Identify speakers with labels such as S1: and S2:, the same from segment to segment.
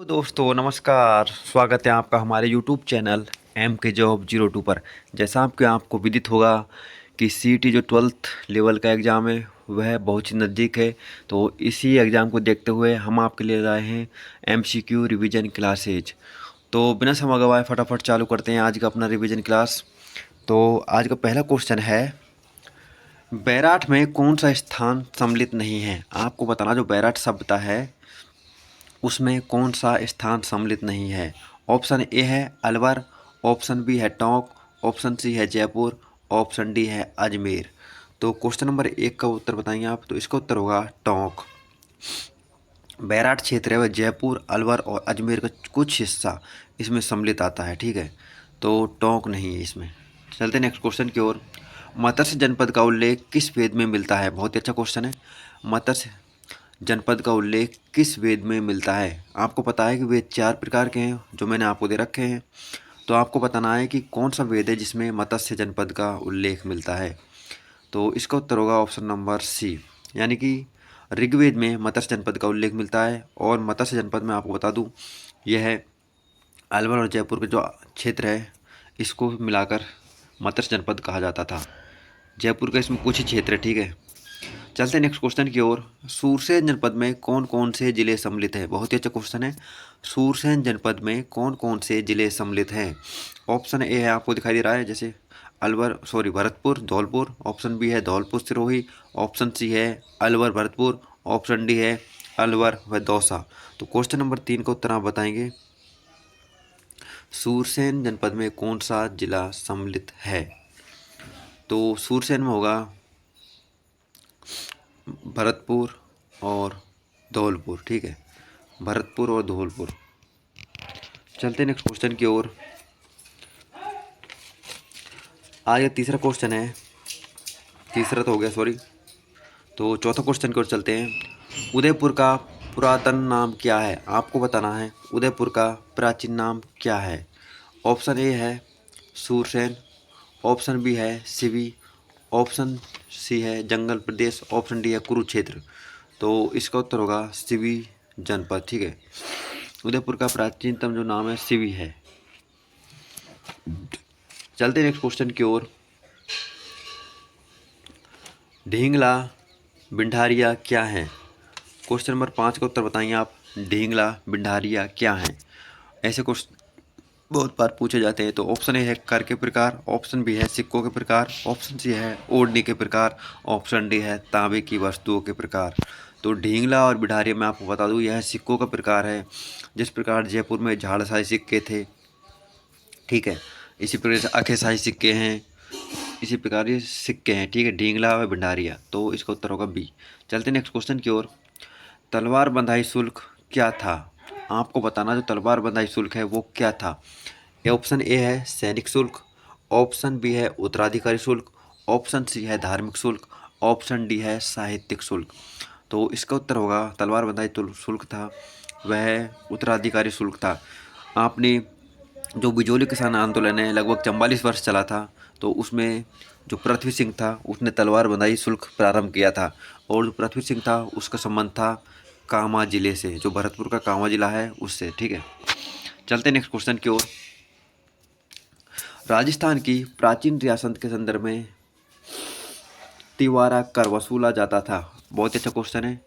S1: तो दोस्तों नमस्कार। स्वागत है आपका हमारे यूट्यूब चैनल एम के जॉब 02 पर। जैसा आपको विदित होगा कि सीईटी जो 12th लेवल का एग्ज़ाम है वह बहुत ही नज़दीक है। तो इसी एग्ज़ाम को देखते हुए हम आपके लिए लाए हैं एमसीक्यू रिवीजन क्लासेज। तो बिना समय गवाए फटाफट चालू करते हैं आज का अपना रिवीजन क्लास। तो आज का पहला क्वेश्चन है, बैराठ में कौन सा स्थान सम्मिलित नहीं है। आपको बताना जो बैराठ सभ्यता है उसमें कौन सा स्थान सम्मिलित नहीं है। ऑप्शन ए है अलवर, ऑप्शन बी है टोंक, ऑप्शन सी है जयपुर, ऑप्शन डी है अजमेर। तो क्वेश्चन नंबर 1 का उत्तर बताएंगे आप, तो इसका उत्तर होगा टोंक। बैराठ क्षेत्र है वह जयपुर, अलवर और अजमेर का कुछ हिस्सा इसमें सम्मिलित आता है। ठीक है, तो टोंक नहीं है इसमें। चलते नेक्स्ट क्वेश्चन की ओर। मत्स्य जनपद का उल्लेख किस वेद में मिलता है। बहुत ही अच्छा क्वेश्चन है। मत्स्य जनपद का उल्लेख किस वेद में मिलता है। आपको पता है कि वेद 4 प्रकार के हैं जो मैंने आपको दे रखे हैं। तो आपको बताना है कि कौन सा वेद है जिसमें मत्स्य जनपद का उल्लेख मिलता है। तो इसका उत्तर होगा ऑप्शन नंबर सी, यानी कि ऋग्वेद में मत्स्य जनपद का उल्लेख मिलता है। और मत्स्य जनपद में आपको बता दूं, यह है अलवर और जयपुर के जो क्षेत्र है इसको मिलाकर मत्स्य जनपद कहा जाता था। जयपुर का इसमें कुछ ही क्षेत्र है। ठीक है, चलते हैं नेक्स्ट क्वेश्चन की ओर। सूरसेन जनपद में कौन कौन से जिले सम्मिलित हैं। बहुत ही अच्छा क्वेश्चन है। सूरसेन जनपद में कौन कौन से जिले सम्मिलित हैं। ऑप्शन ए है आपको दिखाई दे रहा है, जैसे भरतपुर धौलपुर। ऑप्शन बी है धौलपुर सिरोही। ऑप्शन सी है अलवर भरतपुर। ऑप्शन डी है अलवर व दौसा। तो क्वेश्चन नंबर 3 का उत्तर आप बताएंगे, सूरसेन जनपद में कौन सा जिला सम्मिलित है। तो सूरसेन में होगा भरतपुर और धौलपुर। ठीक है, भरतपुर और धौलपुर। चलते हैं नेक्स्ट क्वेश्चन की ओर। आज तीसरा क्वेश्चन है, तीसरा तो हो गया सॉरी। तो चौथा क्वेश्चन की ओर चलते हैं। उदयपुर का पुरातन नाम क्या है। आपको बताना है उदयपुर का प्राचीन नाम क्या है। ऑप्शन ए है सूरसेन, ऑप्शन बी है सिवी, ऑप्शन सी है जंगल प्रदेश, ऑप्शन डी है कुरुक्षेत्र। तो इसका उत्तर होगा सिवी जनपद। ठीक है, उदयपुर का प्राचीनतम जो नाम है सिवी है। चलते नेक्स्ट क्वेश्चन की ओर। ढींगला बिंढारिया क्या है। क्वेश्चन नंबर 5 का उत्तर बताएंगे आप, ढींगला बिंढारिया क्या है। ऐसे क्वेश्चन बहुत बार पूछे जाते हैं। तो ऑप्शन ए है कर के प्रकार, ऑप्शन बी है सिक्कों के प्रकार, ऑप्शन सी है ओढ़नी के प्रकार, ऑप्शन डी है तांबे की वस्तुओं के प्रकार। तो ढींगला और बिढारिया मैं आपको बता दूं, यह सिक्कों का प्रकार है। जिस प्रकार जयपुर में झाड़साई सिक्के थे, ठीक है, इसी प्रकार से अखेसाई सिक्के हैं, इसी प्रकार ये सिक्के हैं। ठीक है, ढींगला व भंडारिया। तो इसका उत्तर होगा बी। चलते नेक्स्ट क्वेश्चन की ओर। तलवार बंधाई शुल्क क्या था। आपको बताना जो तलवार बंधाई शुल्क है वो क्या था। ये ऑप्शन ए है सैनिक शुल्क, ऑप्शन बी है उत्तराधिकारी शुल्क, ऑप्शन सी है धार्मिक शुल्क, ऑप्शन डी है साहित्यिक शुल्क। तो इसका उत्तर होगा तलवार बंधाई शुल्क था वह उत्तराधिकारी शुल्क था। आपने जो बिजोली किसान आंदोलन है लगभग 44 वर्ष चला था, तो उसमें जो पृथ्वी सिंह था उसने तलवार बंधाई शुल्क प्रारंभ किया था। और जो पृथ्वी सिंह था उसका संबंध था कामा जिले से, जो भरतपुर का कामा जिला है उससे। ठीक है, चलते नेक्स्ट क्वेश्चन की ओर। राजस्थान की प्राचीन रियासत के संदर्भ में तिवारा कर वसूला जाता था। बहुत ही अच्छा क्वेश्चन है।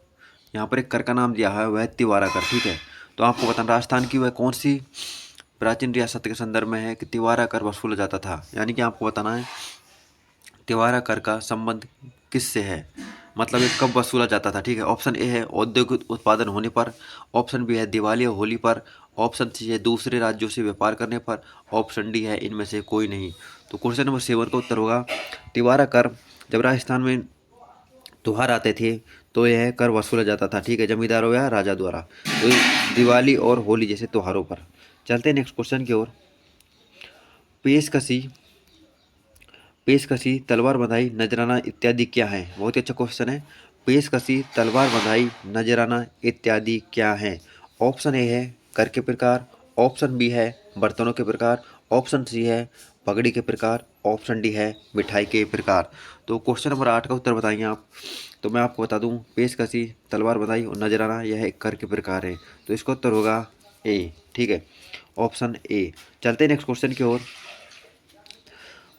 S1: यहाँ पर एक कर का नाम दिया है वह तिवारा कर। ठीक है, तो आपको बताना राजस्थान की वह कौन सी प्राचीन रियासत के संदर्भ में है कि तिवारा कर वसूला जाता था। यानी कि आपको बताना है तिवारा कर का संबंध किससे है, मतलब ये कब वसूला जाता था। ठीक है, ऑप्शन ए है औद्योगिक उत्पादन होने पर, ऑप्शन बी है दिवाली और होली पर, ऑप्शन सी है दूसरे राज्यों से व्यापार करने पर, ऑप्शन डी है इनमें से कोई नहीं। तो क्वेश्चन नंबर 7 का उत्तर होगा तिवारा कर जब राजस्थान में त्योहार आते थे तो यह कर वसूला जाता था। ठीक है, जमींदारों या राजा द्वारा, तो दिवाली और होली जैसे त्योहारों पर। चलते हैं नेक्स्ट क्वेश्चन की ओर। पेशकशी पेशकशी तलवार बंधाई नजराना इत्यादि क्या है। बहुत ही अच्छा क्वेश्चन है। पेशकशी तलवार बंधाई नजराना इत्यादि क्या है। ऑप्शन ए है कर के प्रकार, ऑप्शन बी है बर्तनों के प्रकार, ऑप्शन सी है पगड़ी के प्रकार, ऑप्शन डी है मिठाई के प्रकार। तो क्वेश्चन नंबर 8 का उत्तर बताइए आप। तो मैं आपको बता दूं पेशकशी तलवार बंधाई और नजराना यह एक कर के प्रकार है। तो इसका उत्तर होगा ए, ठीक है, ऑप्शन ए। चलते हैं नेक्स्ट क्वेश्चन की ओर।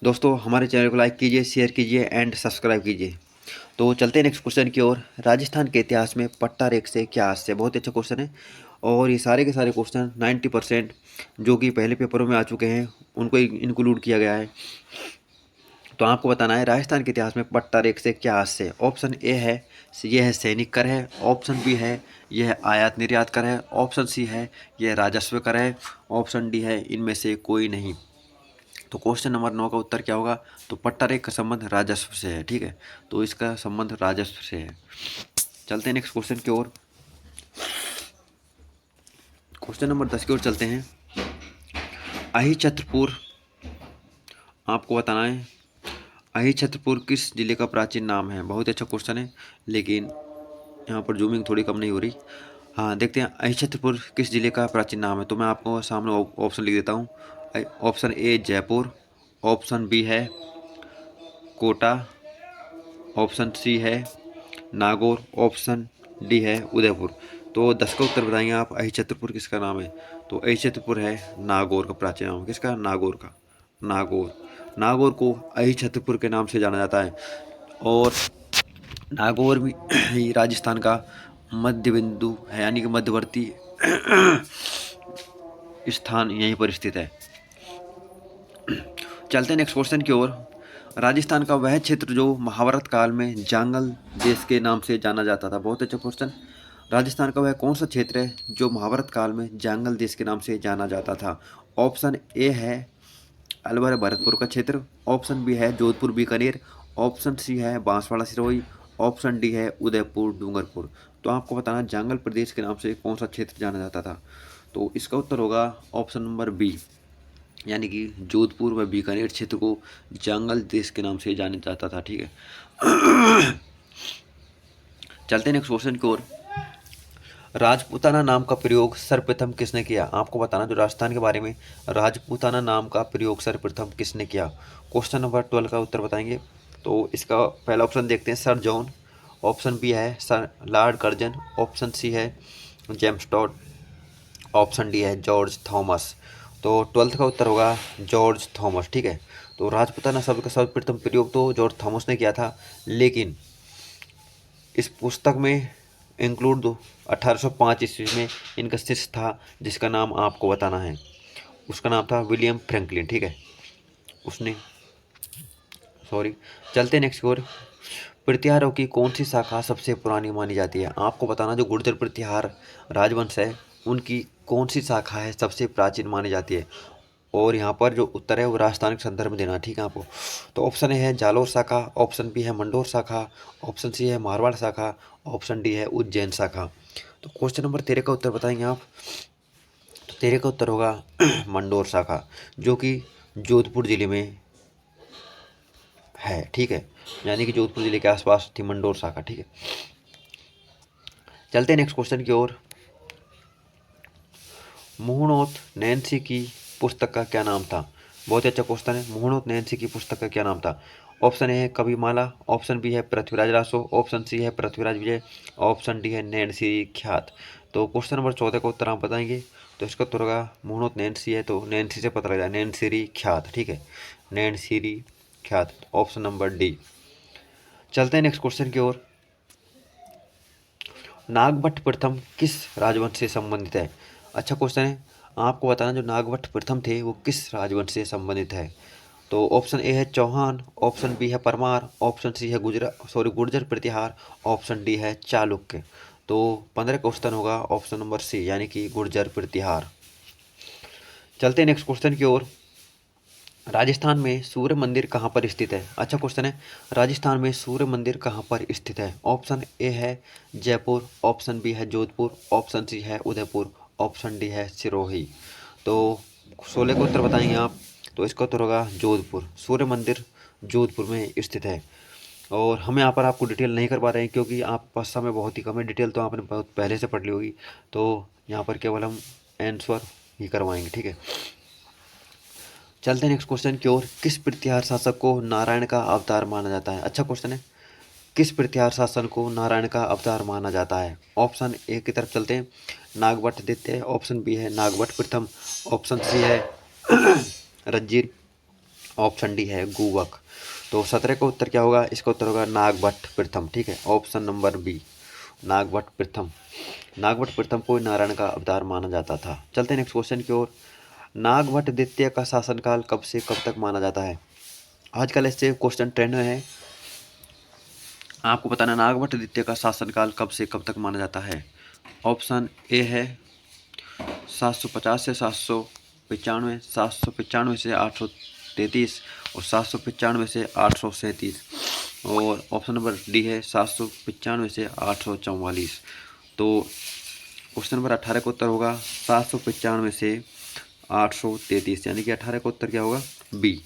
S1: दोस्तों हमारे चैनल को लाइक कीजिए, शेयर कीजिए एंड सब्सक्राइब कीजिए। तो चलते हैं नेक्स्ट क्वेश्चन की ओर। राजस्थान के इतिहास में पट्टा रेख से क्या हास्य? बहुत ही अच्छा क्वेश्चन है और ये सारे के सारे क्वेश्चन 90% जो कि पहले पेपरों में आ चुके हैं उनको इंक्लूड किया गया है। तो आपको बताना है राजस्थान के इतिहास में पट्टा रेख से क्या हास्य? ऑप्शन ए है यह है सैनिक कर है, ऑप्शन बी है यह है आयात निर्यात कर है, ऑप्शन सी है यह राजस्व कर है, ऑप्शन डी है इनमें से कोई नहीं। तो क्वेश्चन नंबर 9 का उत्तर क्या होगा? तो पट्टा रेख का संबंध राजस्व से है, ठीक है, तो इसका संबंध राजस्व से है। चलते हैं नेक्स्ट क्वेश्चन की ओर। क्वेश्चन नंबर 10 की ओर चलते हैं। अहि छत्रपुर, आपको बताना है अहि छत्रपुर किस जिले का प्राचीन नाम है? बहुत अच्छा क्वेश्चन है लेकिन यहाँ पर जूमिंग थोड़ी कम नहीं हो रही। हाँ देखते हैं अहि छत्रपुर किस जिले का प्राचीन नाम है। तो मैं आपको सामने ऑप्शन लिख देता हूँ। Option A Jaipur, option B है कोटा, ऑप्शन सी है नागौर, ऑप्शन डी है उदयपुर। तो 10 का उत्तर बताएंगे आप। अहि छत्रपुर किसका नाम है? तो अहि छत्रपुर है नागौर का प्राचीन नाम। किसका? नागौर का। नागौर, नागौर को अहि छत्रपुर के नाम से जाना जाता है और नागौर भी ही राजस्थान का मध्य बिंदु है, यानी कि मध्यवर्ती स्थान यहीं पर स्थित है। चलते हैं नेक्स्ट क्वेश्चन की ओर। राजस्थान का वह क्षेत्र जो महाभारत काल में जांगल देश के नाम से जाना जाता था। बहुत अच्छा क्वेश्चन। राजस्थान का वह कौन सा क्षेत्र है जो महाभारत काल में जांगल देश के नाम से जाना जाता था? ऑप्शन ए है अलवर भरतपुर का क्षेत्र, ऑप्शन बी है जोधपुर बीकानेर, ऑप्शन सी है बांसवाड़ा सिरोही, ऑप्शन डी है उदयपुर डूंगरपुर। तो आपको बताना जांगल प्रदेश के नाम से कौन सा क्षेत्र जाना जाता था। तो इसका उत्तर होगा ऑप्शन नंबर बी, यानी कि जोधपुर व बीकानेर क्षेत्र को जांगल देश के नाम से जाना जाता था, ठीक है। चलते हैं नेक्स्ट क्वेश्चन की ओर। राजपूताना नाम का प्रयोग सर्वप्रथम किसने किया? आपको बताना जो राजस्थान के बारे में राजपूताना नाम का प्रयोग सर्वप्रथम किसने किया। क्वेश्चन नंबर 12 का उत्तर बताएंगे। तो इसका पहला ऑप्शन देखते हैं सर जॉन, ऑप्शन बी है sir lord Curzon, option C है जेम्स टॉड, ऑप्शन डी है जॉर्ज थॉमस। तो 12th का उत्तर होगा जॉर्ज थॉमस, ठीक है। तो राजपूताना शब्द का सर्वप्रथम प्रयोग तो जॉर्ज थॉमस ने किया था, लेकिन इस पुस्तक में इंक्लूड दो 1805 ईस्वी में इनका शिष्य था जिसका नाम आपको बताना है। उसका नाम था विलियम फ्रैंकलिन, ठीक है। उसने सॉरी चलते नेक्स्ट की ओर। प्रतिहारों की कौन सी शाखा सबसे पुरानी मानी जाती है? आपको बताना जो गुर्जर प्रतिहार राजवंश है उनकी कौन सी शाखा है सबसे प्राचीन मानी जाती है। और यहाँ पर जो उत्तर है वो राजस्थान के संदर्भ में देना, ठीक है आपको। तो ऑप्शन ए है जालोर शाखा, ऑप्शन बी है मंडोर शाखा, ऑप्शन सी है मारवाड़ शाखा, ऑप्शन डी है उज्जैन शाखा। तो क्वेश्चन नंबर 13 का उत्तर बताएंगे आप। तो 13 का उत्तर होगा मंडोर शाखा, जो कि जोधपुर जिले में है, ठीक है, यानी कि जोधपुर जिले के आसपास थी मंडोर शाखा, ठीक है। चलते हैं नेक्स्ट क्वेश्चन की ओर। मुहूर्त नैन्सी की पुस्तक का क्या नाम था? बहुत ही अच्छा क्वेश्चन है। मुहूर्त नैन्सी की पुस्तक का क्या नाम था? ऑप्शन ए है कविमाला, ऑप्शन बी है पृथ्वीराज रासो, ऑप्शन सी है पृथ्वीराज विजय, ऑप्शन डी है नैन्सी ख्यात। तो क्वेश्चन नंबर 14 का उत्तर आप बताएंगे। तो इसका उत्तर होगा मुहूर्त नैन्सी है, तो नैन्सी से पता लग जाए नैन्सी ख्यात, ठीक है, नैन्सी ख्यात, ऑप्शन नंबर डी। चलते हैं नेक्स्ट क्वेश्चन की ओर। नागभट्ट प्रथम किस राजवंश से संबंधित है? अच्छा क्वेश्चन है। आपको बताना जो नागभट्ट प्रथम थे वो किस राजवंश से संबंधित है। तो ऑप्शन ए है चौहान, ऑप्शन बी है परमार, ऑप्शन सी है गुर्जर प्रतिहार, ऑप्शन डी है चालुक्य। तो 15 क्वेश्चन होगा ऑप्शन नंबर सी, यानी कि गुर्जर प्रतिहार। चलते हैं नेक्स्ट क्वेश्चन की ओर। राजस्थान में सूर्य मंदिर कहाँ पर स्थित है? अच्छा क्वेश्चन है। राजस्थान में सूर्य मंदिर कहाँ पर स्थित है? ऑप्शन ए है जयपुर, ऑप्शन बी है जोधपुर, ऑप्शन सी है उदयपुर, ऑप्शन डी है सिरोही। तो 16 का उत्तर बताएंगे आप। तो इसका उत्तर होगा जोधपुर। सूर्य मंदिर जोधपुर में स्थित है। और हम यहाँ पर आपको डिटेल नहीं कर पा रहे हैं क्योंकि आप पास समय बहुत ही कम है। डिटेल तो आपने बहुत पहले से पढ़ ली होगी, तो यहाँ पर केवल हम आंसर ही करवाएंगे, ठीक है। चलते हैं नेक्स्ट क्वेश्चन की ओर। किस प्रतिहार शासक को नारायण का अवतार माना जाता है? अच्छा क्वेश्चन है। किस पृथ्वी शासन को नारायण का अवतार माना जाता है? ऑप्शन ए की तरफ चलते हैं, नागभट्ट द्वितीय, ऑप्शन बी है नागभट्ट प्रथम, ऑप्शन सी है रज्जिर, ऑप्शन डी है गुवक। तो 17 का उत्तर क्या होगा? इसका उत्तर होगा नागभट्ट प्रथम। ठीक है, ऑप्शन नंबर बी, नागभट्ट प्रथम। नागभट्ट प्रथम को नारायण का अवतार माना जाता था। चलते हैं नेक्स्ट क्वेश्चन की ओर। नागभट्ट द्वितीय का शासनकाल कब से कब तक माना जाता है? आजकल ऐसे क्वेश्चन ट्रेंड में है, आपको बताना नागभट्ट द्वितीय का शासनकाल कब से कब तक माना जाता है। ऑप्शन ए है 750 से 795, 795 से 833 और 795 से 837, और ऑप्शन नंबर डी है 795 से 844। तो क्वेश्चन नंबर 18 का उत्तर होगा 795 से 833, यानी कि 18 का उत्तर क्या होगा? बी।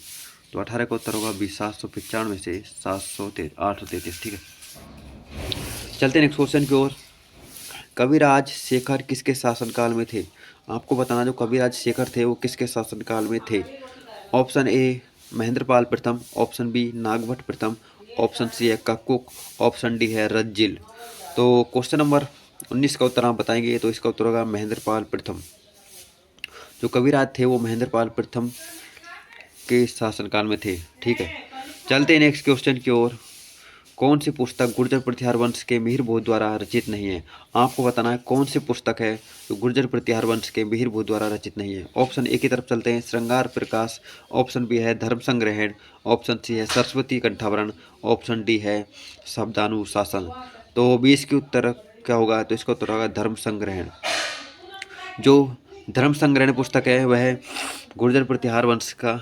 S1: तो 18 का उत्तर होगा बी, 795 से 833। ठीक है, चलते हैं नेक्स्ट क्वेश्चन की ओर। कविराज शेखर किसके शासनकाल में थे? आपको बताना जो कविराज शेखर थे वो किसके शासनकाल में थे। ऑप्शन ए महेंद्रपाल प्रथम, ऑप्शन बी नागभट्ट प्रथम, ऑप्शन सी है कक्कुक, ऑप्शन डी है रज्जिल। तो क्वेश्चन नंबर 19 का उत्तर आप बताएंगे, तो इसका उत्तर होगा महेंद्रपाल प्रथम। जो कविराज थे वो महेंद्रपाल प्रथम के शासनकाल में थे। ठीक है, चलते हैं नेक्स्ट क्वेश्चन की ओर। कौन सी पुस्तक गुर्जर प्रतिहार वंश के मिहिर भोज द्वारा रचित नहीं है? आपको बताना है कौन सी पुस्तक है जो गुर्जर प्रतिहार वंश के मिहिर भोज द्वारा रचित नहीं है। ऑप्शन ए की तरफ चलते हैं, श्रृंगार प्रकाश, ऑप्शन बी है धर्म संग्रहण, ऑप्शन सी है सरस्वती कंठाभरण, ऑप्शन डी है शब्दानुशासन। तो 20 के उत्तर क्या होगा? तो इसका उत्तर होगा धर्म संग्रहण। जो धर्म संग्रहण पुस्तक है वह गुर्जर प्रतिहार वंश का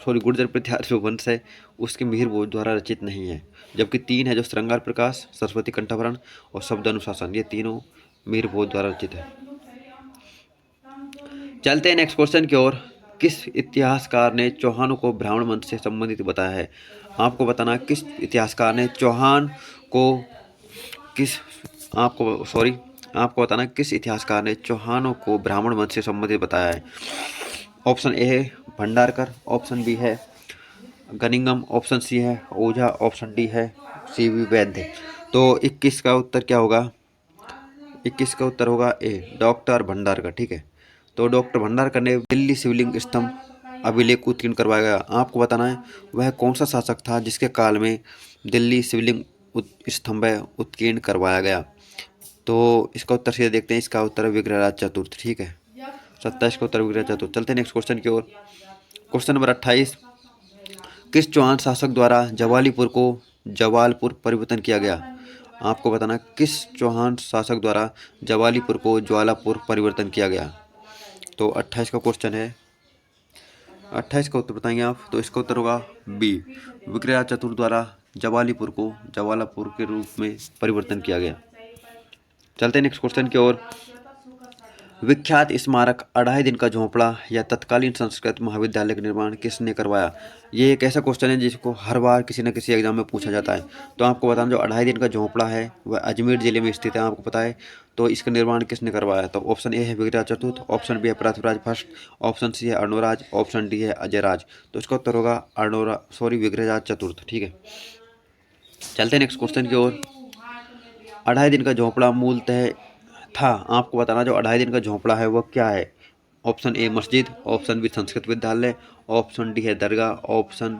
S1: गुर्जर प्रतिहार जो वंश है उसके मिहिर भोज द्वारा रचित नहीं है। जबकि 3 है जो श्रृंगार प्रकाश, सरस्वती कंठाभरण और शब्द अनुशासन, ये तीनों मिहिर भोज द्वारा रचित है। चलते हैं नेक्स्ट क्वेश्चन की ओर। किस इतिहासकार ने चौहानों को ब्राह्मण वंश से संबंधित बताया है? आपको बताना किस इतिहासकार ने चौहान को आपको बताना किस इतिहासकार ने चौहानों को ब्राह्मण वंश से संबंधित बताया है। ऑप्शन ए है भंडारकर, ऑप्शन बी है गनिंगम, ऑप्शन सी है ओझा, ऑप्शन डी है सीवी वैद्य। तो 21 का उत्तर क्या होगा? 21 का उत्तर होगा ए, डॉक्टर भंडारकर। ठीक है, तो डॉक्टर भंडारकर ने दिल्ली शिवलिंग स्तंभ अभिलेख उत्कीर्ण करवाया गया। आपको बताना है वह कौन सा शासक था जिसके काल में दिल्ली शिवलिंग स्तंभ उत्कीर्ण करवाया गया। तो इसका उत्तर सीधे देखते हैं, इसका उत्तर है विग्रहराज चतुर्थ। ठीक है, 27 का उत्तर विग्रह चतुर्थ। चलते हैं नेक्स्ट क्वेश्चन की ओर। क्वेश्चन नंबर 28, किस चौहान शासक द्वारा जवालीपुर को जवालपुर परिवर्तन किया गया? आपको बताना किस चौहान शासक द्वारा जवालीपुर को ज्वालापुर परिवर्तन किया गया। तो 28 का क्वेश्चन है, 28 का उत्तर बताएंगे आप, तो इसका उत्तर होगा बी, विग्रहराज चतुर्थ द्वारा जवालीपुर को जवालापुर के रूप में परिवर्तन किया गया। चलते हैं नेक्स्ट क्वेश्चन की ओर। विख्यात स्मारक 2.5 दिन का झोंपड़ा या तत्कालीन संस्कृत महाविद्यालय का निर्माण किसने करवाया? ये एक ऐसा क्वेश्चन है जिसको हर बार किसी न किसी एग्जाम में पूछा जाता है। तो आपको बताना जो 2.5 दिन का झोंपड़ा है वह अजमेर जिले में स्थित है, आपको पता है। तो इसका निर्माण किसने करवाया? तो ऑप्शन ए है विग्रहराज चतुर्थ, ऑप्शन बी है पृथ्वीराज फर्स्ट, ऑप्शन सी है अर्णोराज, ऑप्शन डी है अजयराज। तो इसका उत्तर होगा विग्रहराज चतुर्थ। ठीक है, चलते हैं नेक्स्ट क्वेश्चन की ओर। 2.5 दिन का झोंपड़ा मूलतः था, आपको बताना जो 2.5 दिन का झोंपड़ा है वह क्या है। ऑप्शन ए मस्जिद, ऑप्शन बी संस्कृत विद्यालय, ऑप्शन डी है दरगाह, ऑप्शन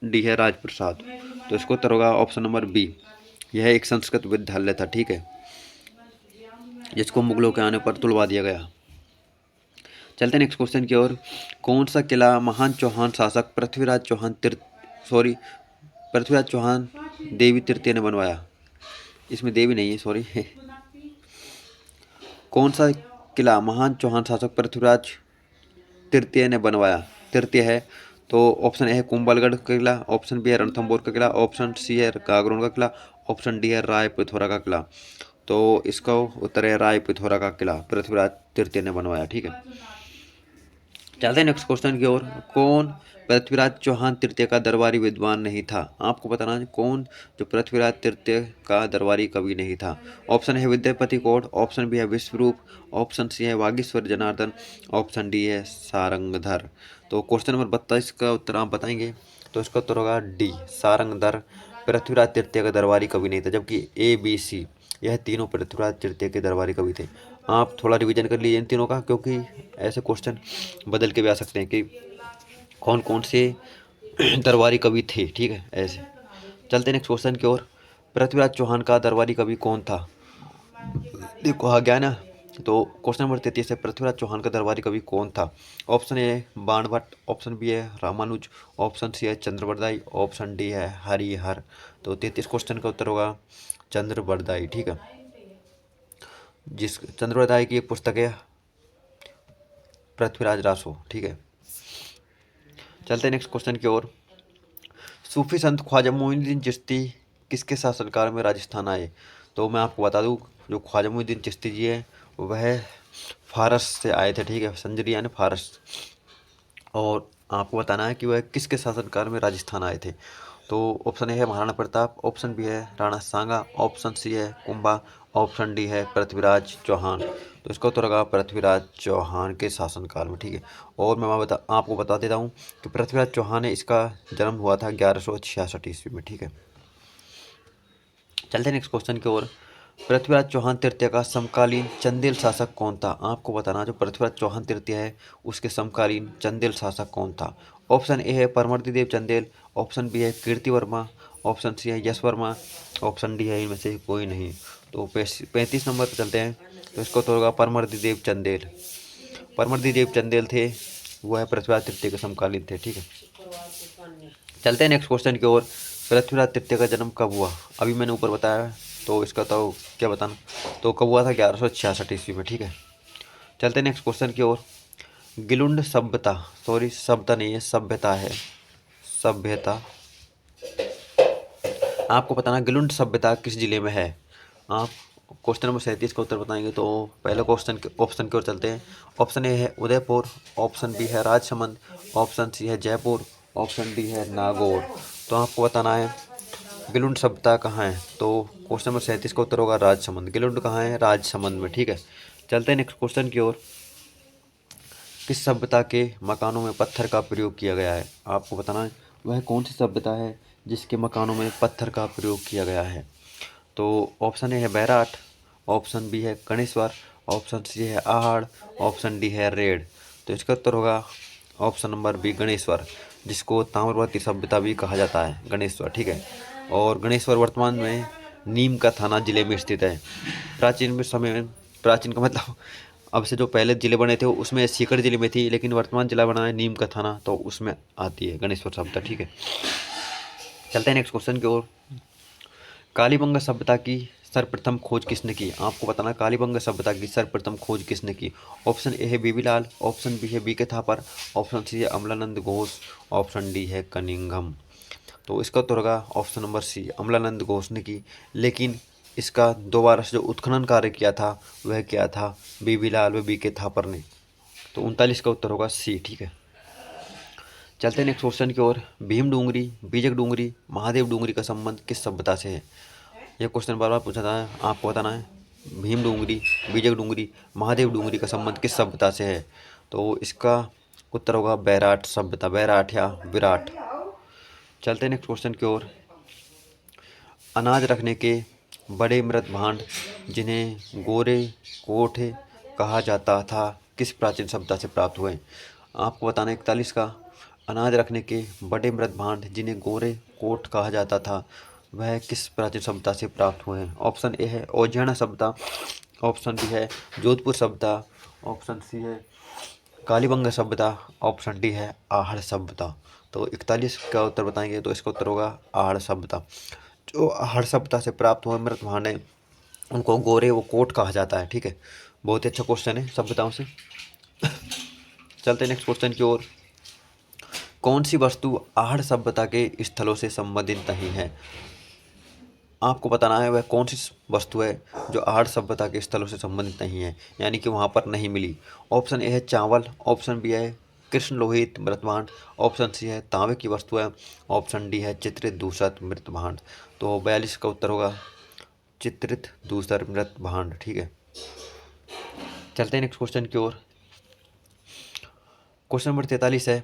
S1: डी है राजप्रसाद। तो इसको उत्तर होगा ऑप्शन नंबर बी, यह एक संस्कृत विद्यालय था। ठीक है, जिसको मुगलों के आने पर तुड़वा दिया गया। चलते हैं नेक्स्ट क्वेश्चन की ओर। कौन सा किला महान चौहान शासक पृथ्वीराज चौहान देवी तृतीय ने बनवाया? इसमें देवी नहीं है, सॉरी कौन सा किला महान चौहान शासक पृथ्वीराज तृतीय ने बनवाया? तृतीय है तो ऑप्शन ए है कुंभलगढ़ का किला, ऑप्शन बी है रणथंभौर का किला, ऑप्शन सी है गागरोन का किला, ऑप्शन डी है राय पिथौरा का किला। तो इसका उत्तर है राय पिथौरा का किला पृथ्वीराज तृतीय ने बनवाया। ठीक है, चलते हैं नेक्स्ट क्वेश्चन की ओर। कौन पृथ्वीराज चौहान तृतीय का दरबारी विद्वान नहीं था? आपको बताना है कौन जो पृथ्वीराज तृतीय का दरबारी कवि नहीं था। ऑप्शन है विद्यापति कोड, ऑप्शन बी है विश्वरूप, ऑप्शन सी है वागीश्वर जनार्दन, ऑप्शन डी है सारंगधर। तो क्वेश्चन नंबर 22 का उत्तर आप बताएंगे, तो इसका उत्तर होगा डी, सारंगधर पृथ्वीराज तृतीय का दरबारी कवि नहीं था, जबकि ए बी सी यह तीनों पृथ्वीराज तृतीय के दरबारी कवि थे। आप थोड़ा रिवीजन कर लीजिए इन तीनों का, क्योंकि ऐसे क्वेश्चन बदल के भी आ सकते हैं कि कौन कौन से दरबारी कवि थे, ठीक है। ऐसे चलते हैं नेक्स्ट क्वेश्चन की ओर। पृथ्वीराज चौहान का दरबारी कवि कौन था? देखो आ गया ना। तो क्वेश्चन नंबर 33 है, पृथ्वीराज चौहान का दरबारी कवि कौन था? Option A Banabhatta, option B है रामानुज, ऑप्शन सी है चंद्रबरदाई, ऑप्शन डी है हरिहर। तो 33 क्वेश्चन का उत्तर होगा चंद्रबरदाई, ठीक है। जिस चंद्रबरदाई की एक पुस्तक है पृथ्वीराज रासो, ठीक है। चलते हैं नेक्स्ट क्वेश्चन की ओर। सूफी संत ख्वाजा मोइनुद्दीन चिश्ती किसके शासनकाल में राजस्थान आए? तो मैं आपको बता दूं, जो ख्वाजा मोइनुद्दीन चिश्ती जी है वह फारस से आए थे, ठीक है, संजरी यानी फारस। और आपको बताना है कि वह किसके शासनकाल में राजस्थान आए थे। तो ऑप्शन ए है महाराणा प्रताप, ऑप्शन बी है राणा सांगा, ऑप्शन सी है कुंभा, ऑप्शन डी है पृथ्वीराज चौहान। तो इसका उत्तर होगा पृथ्वीराज चौहान के शासनकाल में, ठीक है। और मैं आपको बता देता हूँ कि पृथ्वीराज चौहान है, इसका जन्म हुआ था 1166 ईस्वी में, ठीक है। चलते हैं नेक्स्ट क्वेश्चन की ओर। पृथ्वीराज चौहान तृतीय का समकालीन चंदेल शासक कौन था? आपको बताना, जो पृथ्वीराज चौहान तृतीय है उसके समकालीन चंदेल शासक कौन था? ऑप्शन ए है परमर्दिदेव चंदेल, ऑप्शन बी है कीर्ति वर्मा, ऑप्शन सी है यश वर्मा, ऑप्शन डी है इनमें से कोई नहीं। तो 35 नंबर पर चलते हैं। तो इसको तो होगा परमर्दिदेव चंदेल। परमर्दिदेव चंदेल थे, वो है पृथ्वीराज तृतीय के समकालीन थे, ठीक है। चलते हैं नेक्स्ट क्वेश्चन की ओर। पृथ्वीराज तृतीय का जन्म कब हुआ? अभी मैंने ऊपर बताया, तो इसका तो क्या बताना। तो कब हुआ था? 1166 ईस्वी में, ठीक है। चलते हैं नेक्स्ट क्वेश्चन की ओर। गिलुंड सभ्यता, सॉरी सभ्यता नहीं है, सभ्यता है, सभ्यता। आपको बताना गिलुंड सभ्यता किस जिले में है? आप क्वेश्चन नंबर 37 का उत्तर बताएंगे। तो पहले क्वेश्चन के ऑप्शन की ओर चलते हैं। ऑप्शन ए है उदयपुर, ऑप्शन बी है राजसमंद, ऑप्शन सी है जयपुर, ऑप्शन डी है नागौर। तो आपको बताना है गिलुंड सभ्यता कहाँ है। तो क्वेश्चन नंबर 37 का उत्तर होगा राजसमंद। गिलुंड कहाँ है? राजसमंद में, ठीक है। चलते हैं नेक्स्ट क्वेश्चन की ओर। किस सभ्यता के मकानों में पत्थर का प्रयोग किया गया है? आपको बताना है वह कौन सी सभ्यता है जिसके मकानों में पत्थर का प्रयोग किया गया है। तो ऑप्शन ए है बैराट, ऑप्शन बी है गणेश्वर, ऑप्शन सी है आहड़, ऑप्शन डी है रेड। तो इसका उत्तर होगा ऑप्शन नंबर बी गणेश्वर, जिसको ताम्रवर्ती सभ्यता भी कहा जाता है, गणेश्वर, ठीक है। और गणेश्वर वर्तमान में नीम का थाना जिले में स्थित है। प्राचीन समय में, प्राचीन का मतलब अब से जो पहले जिले बने थे उसमें सीकर जिले में थी, लेकिन वर्तमान जिला बना है नीम का थाना, तो उसमें आती है गणेश्वर सभ्यता, ठीक है। चलते हैं नेक्स्ट क्वेश्चन की ओर। कालीबंगा सभ्यता की सर्वप्रथम खोज किसने की? आपको बताना कालीबंगा सभ्यता की सर्वप्रथम खोज किसने की। ऑप्शन ए है बीबीलाल, ऑप्शन बी है बीके थापर, ऑप्शन सी है अमलानंद घोष, ऑप्शन डी है कनिंघम। तो इसका उत्तर होगा option number C Amalananda Ghosh ने की। लेकिन इसका दोबारा से जो उत्खनन कार्य किया था वह किया था बीबीलाल व बीके थापर ने। तो 39 का उत्तर होगा सी, ठीक है। चलते हैं नेक्स्ट क्वेश्चन की ओर। भीम डूंगरी, बीजक डूंगरी, महादेव डूंगरी का संबंध किस सभ्यता से है? यह क्वेश्चन बार बार पूछा था, आपको बताना है भीम डूंगरी, बीजक डूंगरी, महादेव डूंगरी का संबंध किस सभ्यता से है। तो इसका उत्तर होगा बैराट सभ्यता, बैराट या विराट। चलते हैं नेक्स्ट क्वेश्चन की ओर। अनाज रखने के बड़े मृत भांड जिन्हें गोरे कोठ कहा जाता था किस प्राचीन सभ्यता से प्राप्त हुए? आपको बताना है 41 का। अनाज रखने के बड़े मृत भांड जिन्हें गोरे कोठ कहा जाता था वह किस प्राचीन सभ्यता से प्राप्त हुए हैं? ऑप्शन ए है औजैना सभ्यता, ऑप्शन बी है जोधपुर सभ्यता, ऑप्शन सी है कालीबंगा सभ्यता, ऑप्शन डी है आहड़ सभ्यता। तो 41 का उत्तर बताएंगे, तो इसका उत्तर होगा आहड़ सभ्यता। जो आहड़ सभ्यता से प्राप्त हुए मृत भांड हैं उनको गोरे वो कोट कहा जाता है, ठीक है। बहुत ही अच्छा क्वेश्चन है सभ्यताओं से। चलते हैं नेक्स्ट क्वेश्चन की ओर। कौन सी वस्तु आहड़ सभ्यता के स्थलों से संबंधित नहीं है? आपको बताना है वह कौन सी वस्तु है जो आहड़ सभ्यता के स्थलों से संबंधित नहीं है, यानी कि वहाँ पर नहीं मिली। ऑप्शन ए है चावल, ऑप्शन बी है कृष्ण लोहित मृत भांड, ऑप्शन सी है तांबे की वस्तु है, ऑप्शन डी है चित्रित दूसर मृत भांड। तो 42 का उत्तर होगा चित्रित दूसर मृत भांड, ठीक है। चलते हैं नेक्स्ट क्वेश्चन की ओर। क्वेश्चन नंबर 43 है,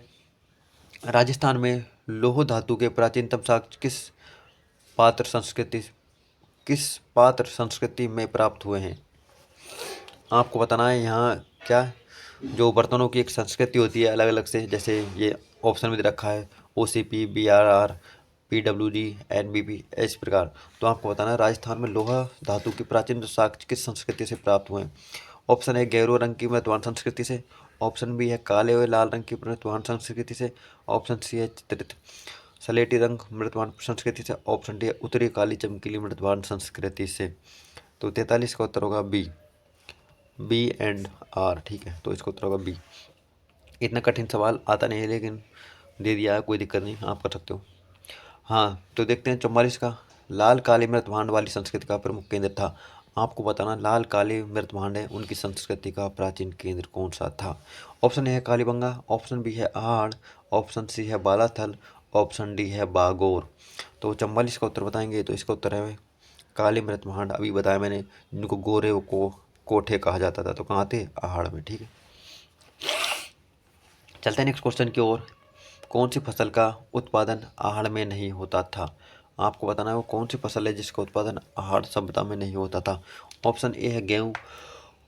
S1: राजस्थान में लौह धातु के प्राचीनतम साक्ष्य किस पात्र संस्कृति किस पात्र संस्कृति में प्राप्त हुए हैं? आपको बताना है यहाँ क्या जो बर्तनों की एक संस्कृति होती है अलग अलग से, जैसे ये ऑप्शन में दे रखा है OCP, BRR, PWD, NBP, इस प्रकार। तो आपको बताना है राजस्थान में लोहा धातु की प्राचीन साक्ष्य किस संस्कृति से प्राप्त हुए हैं? ऑप्शन ए गहरो रंग की मृतवान संस्कृति से, ऑप्शन बी है काले और लाल रंग की मृतवान संस्कृति से, ऑप्शन सी है चित्रित सलेटी रंग मृतवान संस्कृति से, ऑप्शन डी है उत्तरी काली चमकीली मृतवान संस्कृति से। तो 43 का उत्तर होगा B&R, ठीक है। तो इसका उत्तर होगा बी। इतना कठिन सवाल आता नहीं है लेकिन दे दिया है, कोई दिक्कत नहीं, आप कर सकते हो। हाँ, तो देखते हैं 44 का। लाल काली मृतभांड वाली संस्कृति का प्रमुख केंद्र था। आपको बताना लाल काली मृतभांड है उनकी संस्कृति का प्राचीन केंद्र कौन सा था? ऑप्शन ए है कालीबंगा, ऑप्शन बी है आहड़, ऑप्शन सी है बालाथल, ऑप्शन डी है बागोर। तो 44 का उत्तर बताएंगे तो इसका उत्तर है काली मृतभांड। अभी बताया मैंने, जिनको गोरे को कोठे कहा जाता था, तो कहाँ थे? आहड़ में, ठीक है। चलते हैं नेक्स्ट क्वेश्चन की ओर। कौन सी फसल का उत्पादन आहड़ में नहीं होता था? आपको बताना है वो कौन सी फसल है जिसका उत्पादन आहड़ सभ्यता में नहीं होता था। ऑप्शन ए है गेहूँ,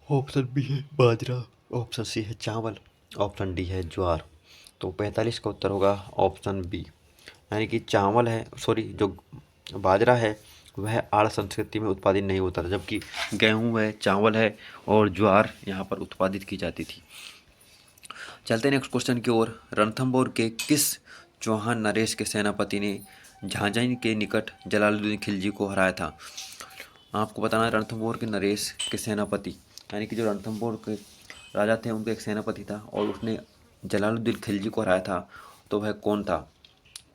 S1: ऑप्शन बी है बाजरा, ऑप्शन सी है चावल, ऑप्शन डी है ज्वार। तो 45 का उत्तर होगा ऑप्शन बी, यानी कि चावल है, सॉरी, जो बाजरा है वह आड़ संस्कृति में उत्पादित नहीं होता था, जबकि गेहूँ है, चावल है और ज्वार यहाँ पर उत्पादित की जाती थी। चलते हैं नेक्स्ट क्वेश्चन की ओर। रणथंभौर के किस चौहान नरेश के सेनापति ने झांझाइन के निकट जलालुद्दीन खिलजी को हराया था? आपको बताना है रणथंभौर के नरेश के सेनापति, यानी कि जो रणथंभौर के राजा थे उनका एक सेनापति था और उसने जलालुद्दीन खिलजी को हराया था, तो वह कौन था?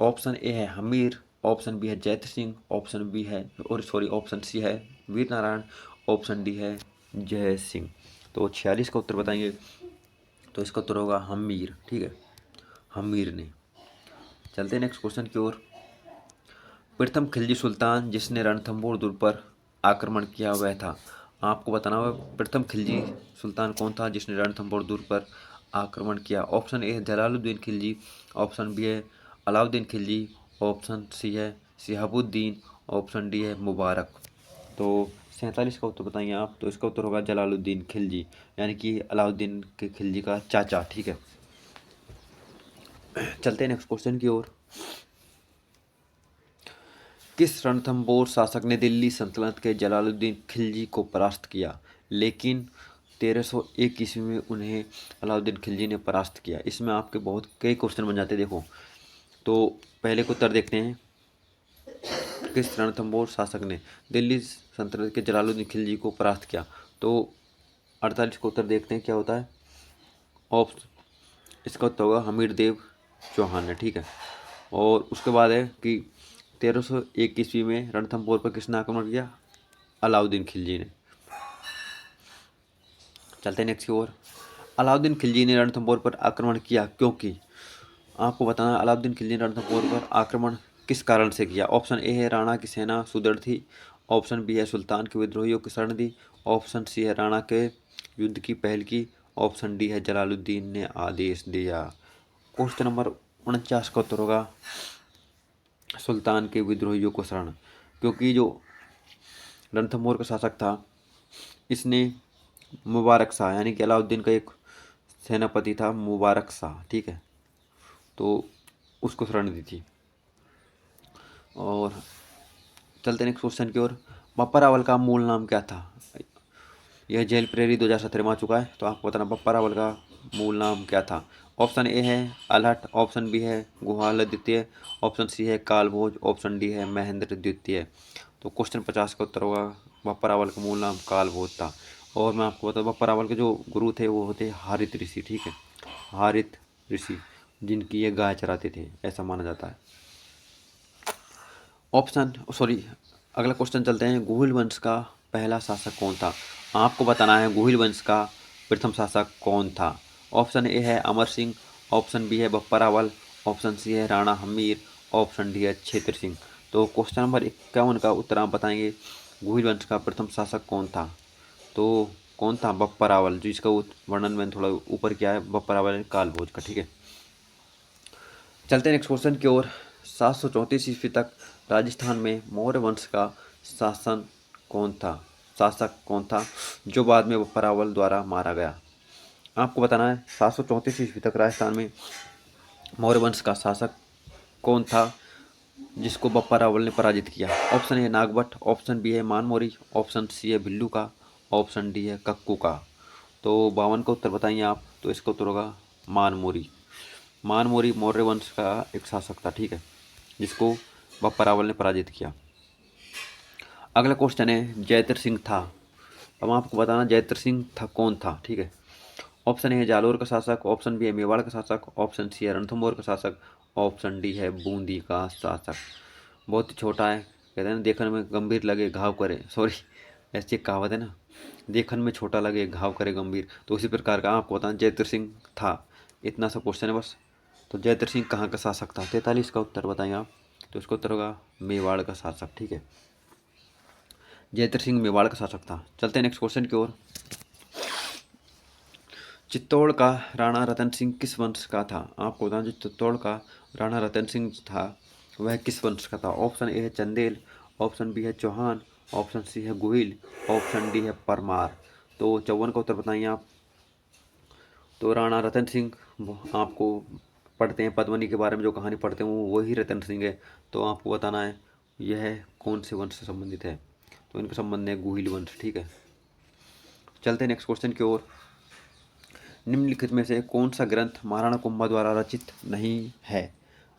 S1: ऑप्शन ए है हमीर, ऑप्शन बी है जैत सिंह, ऑप्शन बी है ऑप्शन सी है वीर नारायण, ऑप्शन डी है जय सिंह। तो 46 का उत्तर बताएंगे तो इसका उत्तर होगा हमीर, ठीक है, हमीर ने। चलते हैं नेक्स्ट क्वेश्चन की ओर। प्रथम खिलजी सुल्तान जिसने रणथंभौर दुर्ग पर आक्रमण किया वह था। आपको बताना होगा प्रथम खिलजी सुल्तान कौन था जिसने रणथंभौर दुर्ग पर आक्रमण किया। ऑप्शन ए है जलालुद्दीन खिलजी, ऑप्शन बी है अलाउद्दीन खिलजी, ऑप्शन सी है शिहाबुद्दीन, ऑप्शन डी है मुबारक। तो 47 का उत्तर बताएंगे आप, तो इसका उत्तर होगा जलालुद्दीन खिलजी, यानी कि अलाउद्दीन के खिलजी का चाचा, ठीक है। चलते हैं नेक्स्ट क्वेश्चन की ओर। किस रणथंभौर शासक ने दिल्ली सल्तनत के जलालुद्दीन खिलजी को परास्त किया, लेकिन 1301 ईस्वी में उन्हें अलाउद्दीन खिलजी ने परास्त किया? इसमें आपके बहुत कई क्वेश्चन बन जाते हैं, देखो। तो पहले को उत्तर देखते हैं। किस रणथंभौर शासक ने दिल्ली सल्तनत के जलालुद्दीन खिलजी को परास्त किया? तो 48 को उत्तर देखते हैं क्या होता है। ऑप्शन, इसका उत्तर होगा हमीर देव चौहान ने, ठीक है। और उसके बाद है कि 1301 ईस्वी में रणथंभौर पर किसने आक्रमण किया? अलाउद्दीन खिलजी ने। चलते हैं नेक्स्ट की ओर। अलाउद्दीन खिलजी ने रणथंभौर पर आक्रमण किया क्योंकि? आपको बताना अलाउद्दीन खिलजी ने रणथंभौर पर आक्रमण किस कारण से किया। ऑप्शन ए है राणा की सेना सुदृढ़ थी, ऑप्शन बी है सुल्तान के विद्रोहियों की शरण दी, ऑप्शन सी है राणा के युद्ध की पहल की, ऑप्शन डी है जलालुद्दीन ने आदेश दिया। क्वेश्चन नंबर 49 का उत्तर होगा सुल्तान के विद्रोहियों को शरण, क्योंकि जो रणथंभौर का शासक था इसने मुबारक शाह, यानी कि अलाउद्दीन का एक सेनापति था मुबारक शाह, ठीक है, तो उसको शरण दी थी। और चलते नेक्स्ट क्वेश्चन की ओर। बप्पा रावल का मूल नाम क्या था? यह जेल प्रेरी 2017 में आ चुका है, तो आपको बताना बप्पा रावल का मूल नाम क्या था। ऑप्शन ए है अलहट, ऑप्शन बी है गुहाल द्वितीय, ऑप्शन सी है कालभोज, ऑप्शन डी है महेंद्र द्वितीय। तो क्वेश्चन 50 का उत्तर होगा बप्पा रावल का मूल नाम कालभोज था। और मैं आपको बता बप्पा रावल के जो गुरु थे वो होते हारित ऋषि, ठीक है, हारित ऋषि, जिनकी ये गाय चराते थे, ऐसा माना जाता है। अगला क्वेश्चन चलते हैं। गुहिल वंश का पहला शासक कौन था? आपको बताना है गुहिल वंश का प्रथम शासक कौन था। ऑप्शन ए है अमर सिंह, ऑप्शन बी है बप्पा रावल, ऑप्शन सी है राणा हमीर, ऑप्शन डी है क्षेत्र सिंह। तो क्वेश्चन नंबर 51 का उत्तर आप बताएंगे गुहिल वंश का प्रथम शासक कौन था। तो कौन था? बप्पा रावल, जिसका वर्णन मैंने थोड़ा ऊपर किया है, बप्पा रावल कालभोज का, ठीक है। चलते हैं नेक्स्ट क्वेश्चन की ओर। 734 ईस्वी तक राजस्थान में मौर्य वंश का शासक कौन था जो बाद में बप्पा रावल द्वारा मारा गया। आपको बताना है 734 ईस्वी तक राजस्थान में मौर्य वंश का शासक कौन था जिसको बप्पा रावल ने पराजित किया। Option A Nagabhata, option B है मानमोरी, ऑप्शन सी है भिल्लू का, ऑप्शन डी है कक्कू का। तो 52 का उत्तर बताइए आप। तो इसका उत्तर होगा मानमोरी। मानमोरी मौर्य वंश का एक शासक था, ठीक है, जिसको बप्पा रावल ने पराजित किया। अगला क्वेश्चन है जयद्रथ सिंह था। अब आपको बताना जयद्रथ सिंह था कौन था, ठीक है। ऑप्शन ए है जालोर का शासक, ऑप्शन बी है मेवाड़ का शासक, ऑप्शन सी है रणथंभौर का शासक, ऑप्शन डी है बूंदी का शासक। बहुत ही छोटा है, कहते हैं ना देखने में गंभीर लगे घाव करे, सॉरी ऐसी एक कहावत है ना, देखने में छोटा लगे घाव करे गंभीर, तो उसी प्रकार का आपको बताना जयद्रथ सिंह था। इतना सा क्वेश्चन है बस। तो जयद्रथ सिंह कहाँ का शासक था। 43 का उत्तर बताएं आप। तो इसका उत्तर होगा मेवाड़ का शासक, ठीक है। जयद्रथ सिंह मेवाड़ का शासक था। चलते हैं नेक्स्ट क्वेश्चन की ओर। चित्तौड़ का राणा रतन सिंह किस वंश का था। आपको बताना जो चित्तौड़ का राणा रतन सिंह था वह किस वंश का था। ऑप्शन ए है चंदेल, ऑप्शन बी है चौहान, ऑप्शन सी है गोहिल, ऑप्शन डी है परमार। तो 54 का उत्तर बताइए आप। तो राणा रतन सिंह आपको पढ़ते हैं पद्मनी के बारे में जो कहानी पढ़ते हैं वो वही रतन सिंह है। तो आपको बताना है यह कौन से वंश से संबंधित है। तो इनका संबंध है गोहिल वंश, ठीक है। चलते हैं नेक्स्ट क्वेश्चन की ओर। निम्नलिखित में से कौन सा ग्रंथ महाराणा कुंभा द्वारा रचित नहीं है।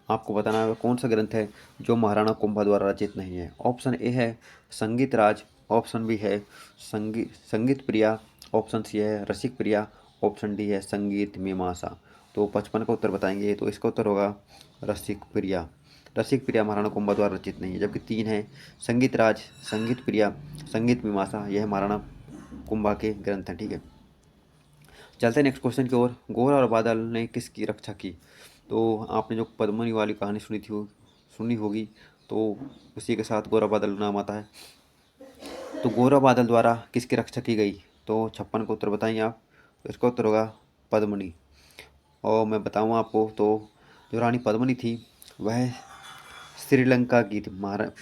S1: आपको बताना है कौन सा ग्रंथ है जो महाराणा कुंभा द्वारा रचित नहीं है। ऑप्शन ए है संगीत राज, ऑप्शन बी है संगीत प्रिया, ऑप्शन सी है रसिक प्रिया, ऑप्शन डी है संगीत मीमांसा। तो 55 का उत्तर बताएंगे। तो इसका उत्तर होगा रसिक प्रिया। रसिक प्रिया महाराणा कुंभा द्वारा रचित नहीं है। जबकि 3 है संगीत राज, संगीत प्रिया, संगीत मीमांसा, यह महाराणा कुंभा के ग्रंथ हैं, ठीक है। चलते हैं नेक्स्ट क्वेश्चन की ओर। घोर और बादल ने किसकी रक्षा की। तो आपने जो पद्मनी वाली कहानी सुनी होगी, तो उसी के साथ गोरा बादल नाम आता है। तो गोरा बादल द्वारा किसकी रक्षा की गई। तो 56 का उत्तर बताइए आप। तो इसका उत्तर होगा पद्मनी। और मैं बताऊँ आपको तो जो रानी पद्मनी थी वह श्रीलंका की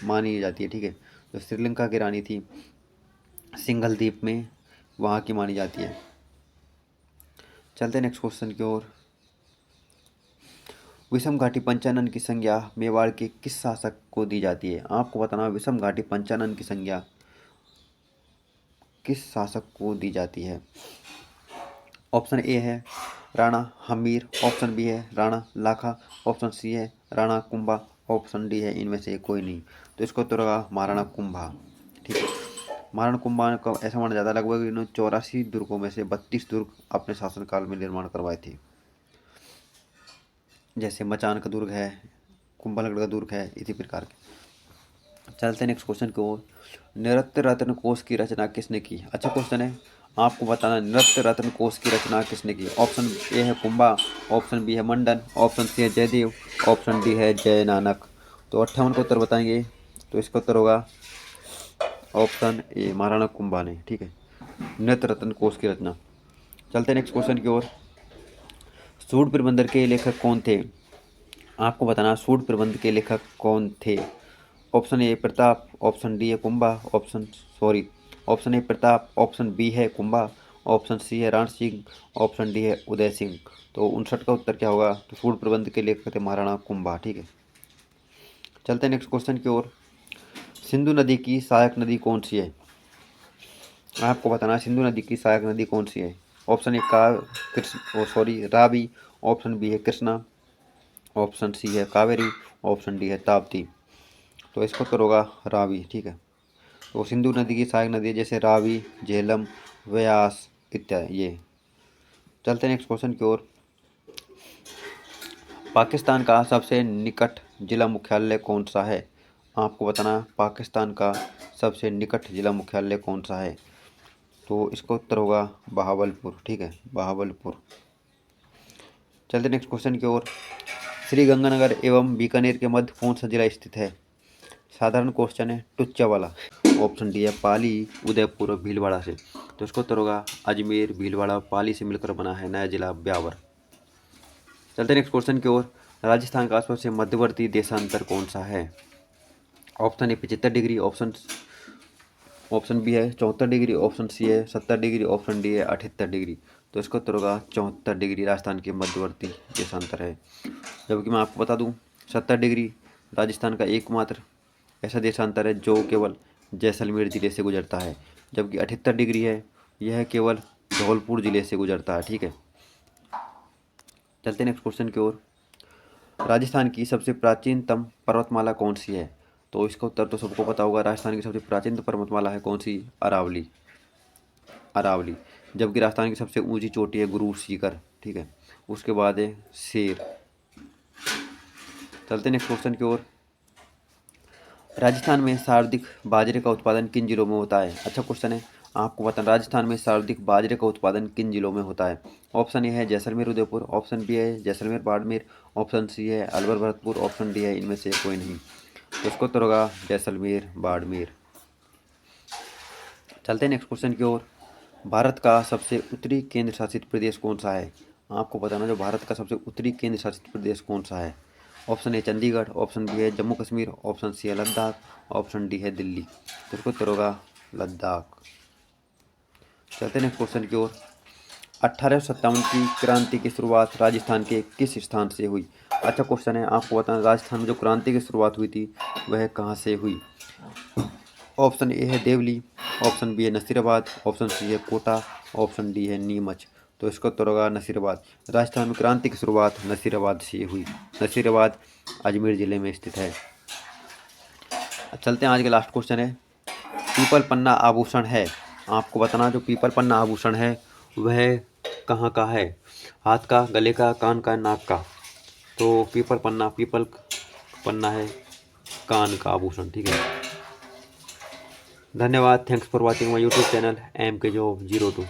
S1: मानी जाती है, ठीक है। जो श्रीलंका की रानी थी सिंघल द्वीप में वहाँ की मानी जाती है। चलते हैं नेक्स्ट क्वेश्चन की ओर। विषम घाटी पंचानन की संज्ञा मेवाड़ के किस शासक को दी जाती है। आपको बताना विषम घाटी पंचानन की संज्ञा किस शासक को दी जाती है। ऑप्शन ए है राणा हमीर, ऑप्शन बी है राणा लाखा, ऑप्शन सी है राणा कुंभा, ऑप्शन डी है इनमें से कोई नहीं। तो इसको उत्तर होगा महाराणा कुंभा, ठीक है। महाराणा कुंभा को ऐसा माना जाता है लगभग इन्होंने 84 दुर्गों में से 32 दुर्ग अपने शासनकाल में निर्माण करवाए थे। जैसे मचान का दुर्ग है, कुंभलगढ़ का दुर्ग है, इसी प्रकार के। चलते हैं नेक्स्ट क्वेश्चन की ओर। नृत्य रत्न कोश की रचना किसने की। अच्छा क्वेश्चन है, आपको बताना नृत्य रत्न कोश की रचना किसने की। ऑप्शन ए है कुंभा, ऑप्शन बी है मंडन, ऑप्शन सी है जयदेव, ऑप्शन डी है जय नानक। तो 58 का उत्तर बताएंगे। तो इसका उत्तर होगा ऑप्शन ए महाराणा कुंभा ने, ठीक है, नृत्य रत्न कोश की रचना। चलते हैं नेक्स्ट क्वेश्चन की ओर। सूड प्रबंधन के लेखक कौन थे। आपको बताना सूड प्रबंध के लेखक कौन थे। Option A Pratap, option D है Kumbha, option A Pratap, option B है कुंभा, ऑप्शन सी है रण सिंह, ऑप्शन डी है उदय सिंह। तो 59 का उत्तर क्या होगा। तो सूड प्रबंध के लेखक थे महाराणा कुंभा, ठीक है। चलते हैं नेक्स्ट क्वेश्चन की ओर। सिंधु नदी की सहायक नदी कौन सी है। आपको बताना सिंधु नदी की सहायक नदी कौन सी है। Option A Ravi, option B है कृष्णा, ऑप्शन सी है कावेरी, ऑप्शन डी है ताप्ती। तो इसका उत्तर होगा रावी, ठीक है। तो सिंधु नदी की सहायक नदी जैसे रावी, झेलम, व्यास इत्यादि ये। चलते हैं नेक्स्ट क्वेश्चन की ओर। पाकिस्तान का सबसे निकट जिला मुख्यालय कौन सा है। आपको बताना पाकिस्तान का सबसे निकट जिला मुख्यालय कौन सा है। तो इसका उत्तर होगा बहावलपुर, ठीक है, बहावलपुर। चलते नेक्स्ट क्वेश्चन की ओर। श्री गंगानगर एवं बीकानेर के मध्य कौन सा जिला स्थित है। साधारण क्वेश्चन है, टुच्चा वाला। ऑप्शन डी है पाली, उदयपुर और भीलवाड़ा से। तो इसका उत्तर होगा अजमेर, भीलवाड़ा, पाली से मिलकर बना है नया जिला ब्यावर। चलते नेक्स्ट क्वेश्चन की ओर। राजस्थान का सबसे मध्यवर्ती देशांतर कौन सा है? Option A 75 degree, option B है 74 डिग्री, ऑप्शन सी है 70 डिग्री, ऑप्शन डी है 78 डिग्री। तो इसका उत्तर होगा 74 डिग्री राजस्थान के मध्यवर्ती देशांतर है। जबकि मैं आपको बता दूं 70 डिग्री राजस्थान का एकमात्र ऐसा देशांतर है जो केवल जैसलमेर ज़िले से गुजरता है, जबकि 78 डिग्री है यह केवल धौलपुर ज़िले से गुजरता है। ठीक है, चलते हैं नेक्स्ट क्वेश्चन की ओर। राजस्थान की सबसे प्राचीनतम पर्वतमाला कौन सी है? तो इसका उत्तर तो सबको पता होगा, राजस्थान की सबसे प्राचीन पर्वतमाला है कौन सी? अरावली। अरावली। जबकि राजस्थान की सबसे ऊंची चोटी है गुरु शिखर। ठीक है, उसके बाद है शेर। चलते नेक्स्ट क्वेश्चन की ओर। राजस्थान में सर्वाधिक बाजरे का उत्पादन किन जिलों में होता है? अच्छा क्वेश्चन है, आपको बताना राजस्थान में सर्वाधिक बाजरे का उत्पादन किन जिलों में होता है? ऑप्शन ए है जैसलमेर उदयपुर, ऑप्शन बी है जैसलमेर बाड़मेर, ऑप्शन सी है अलवर भरतपुर, ऑप्शन डी है इनमें से कोई नहीं। तो इसको उत्तर होगा जैसलमेर बाड़मेर। चलते हैं नेक्स्ट क्वेश्चन की ओर। भारत का सबसे उत्तरी केंद्र शासित प्रदेश कौन सा है? आपको बताना जो भारत का सबसे उत्तरी केंद्र शासित प्रदेश कौन सा है? Option A Chandigarh, option B है जम्मू कश्मीर, ऑप्शन सी है लद्दाख, ऑप्शन डी है दिल्ली। तो इसको उत्तर होगा लद्दाख। चलते हैं नेक्स्ट क्वेश्चन की ओर। 1857 की क्रांति की शुरुआत राजस्थान के किस स्थान से हुई? अच्छा क्वेश्चन है, आपको बताना राजस्थान में जो क्रांति की शुरुआत हुई थी वह कहाँ से हुई? ऑप्शन ए है देवली, ऑप्शन बी है नसीराबाद, ऑप्शन सी है कोटा, ऑप्शन डी है नीमच। तो इसका उत्तर होगा नसीराबाद। राजस्थान में क्रांति की शुरुआत नसीराबाद से हुई। नसीराबाद अजमेर ज़िले में स्थित है। अब चलते हैं, आज का लास्ट क्वेश्चन है, पीपल पन्ना आभूषण है, आपको बताना जो पीपल पन्ना आभूषण है वह कहाँ का है? हाथ का, गले का, कान का, नाक का? तो पीपल पन्ना है कान का आभूषण। ठीक है, धन्यवाद। Thanks for watching my YouTube channel MK Job 02।